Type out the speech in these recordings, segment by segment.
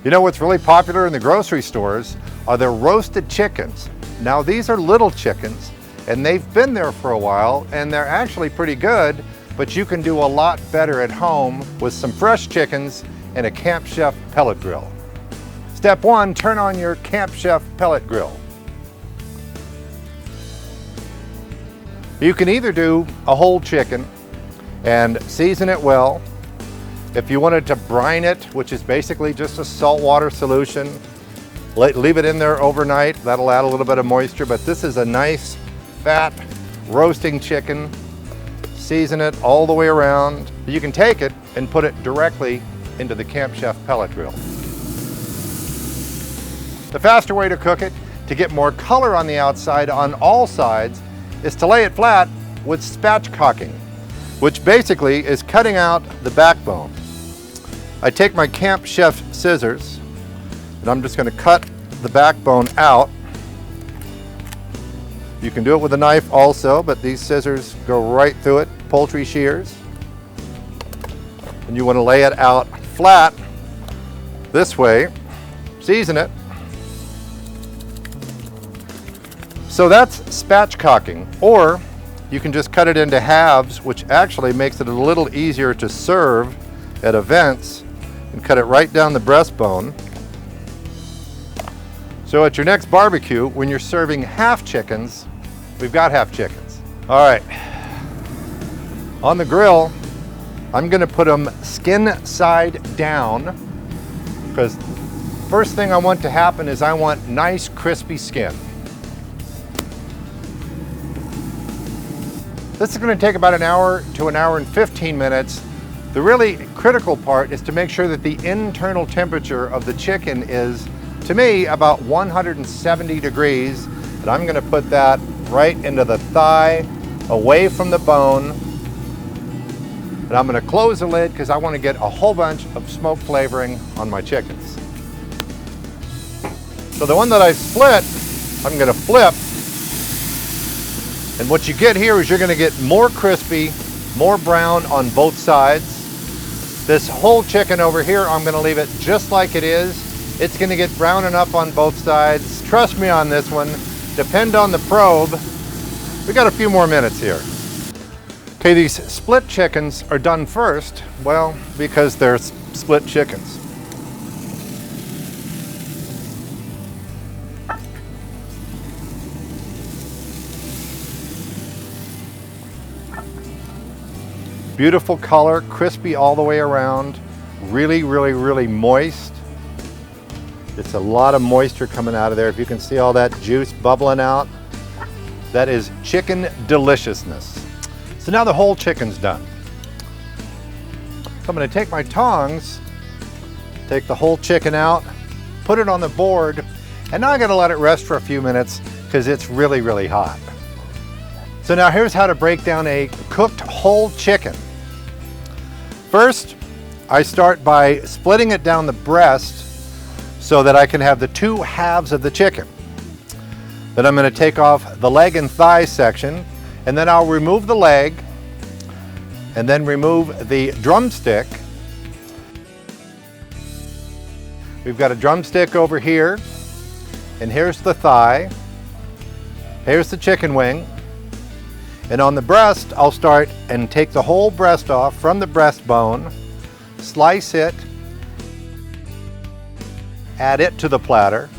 You know what's really popular in the grocery stores are the roasted chickens. Now these are little chickens and they've been there for a while and they're actually pretty good, but you can do a lot better at home with some fresh chickens and a Camp Chef pellet grill. Step 1, turn on your Camp Chef pellet grill. You can either do a whole chicken and season it well. If you wanted to brine it, which is basically just a saltwater solution, leave it in there overnight. That'll add a little bit of moisture, but this is a nice, fat, roasting chicken. Season it all the way around. You can take it and put it directly into the Camp Chef pellet grill. The faster way to cook it, to get more color on the outside on all sides, is to lay it flat with spatchcocking, which basically is cutting out the backbone. I take my Camp Chef scissors and I'm just going to cut the backbone out. You can do it with a knife also, but these scissors go right through it, poultry shears. And you want to lay it out flat this way, season it. So that's spatchcocking, or you can just cut it into halves, which actually makes it a little easier to serve at events, and cut it right down the breastbone. So at your next barbecue, when you're serving half chickens, we've got half chickens. All right, on the grill, I'm gonna put them skin side down, because first thing I want to happen is I want nice crispy skin. This is going to take about an hour to an hour and 15 minutes. The really critical part is to make sure that the internal temperature of the chicken is, to me, about 170 degrees. And I'm going to put that right into the thigh, away from the bone. And I'm going to close the lid because I want to get a whole bunch of smoke flavoring on my chickens. So the one that I split, I'm going to flip. And what you get here is you're going to get more crispy, more brown on both sides. This whole chicken over here, I'm going to leave it just like it is. It's going to get brown enough on both sides. Trust me on this one. Depend on the probe. We got a few more minutes here. Okay, these split chickens are done first. Well, because they're split chickens. Beautiful color, crispy all the way around, really, really, really moist. It's a lot of moisture coming out of there. If you can see all that juice bubbling out, that is chicken deliciousness. So now the whole chicken's done. So I'm gonna take my tongs, take the whole chicken out, put it on the board, and now I gotta let it rest for a few minutes because it's really, really hot. So now here's how to break down a cooked whole chicken. First, I start by splitting it down the breast so that I can have the two halves of the chicken. Then I'm going to take off the leg and thigh section, and then I'll remove the leg and then remove the drumstick. We've got a drumstick over here, and here's the thigh. Here's the chicken wing. And on the breast, I'll start and take the whole breast off from the breastbone, slice it, add it to the platter.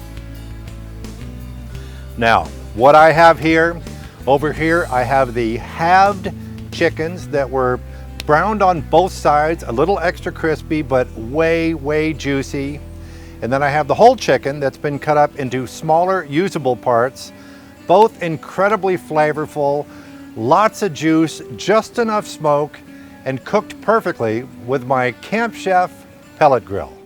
Now, what I have here, over here, I have the halved chickens that were browned on both sides, a little extra crispy, but way, way juicy. And then I have the whole chicken that's been cut up into smaller, usable parts, both incredibly flavorful. Lots of juice, just enough smoke, and cooked perfectly with my Camp Chef pellet grill.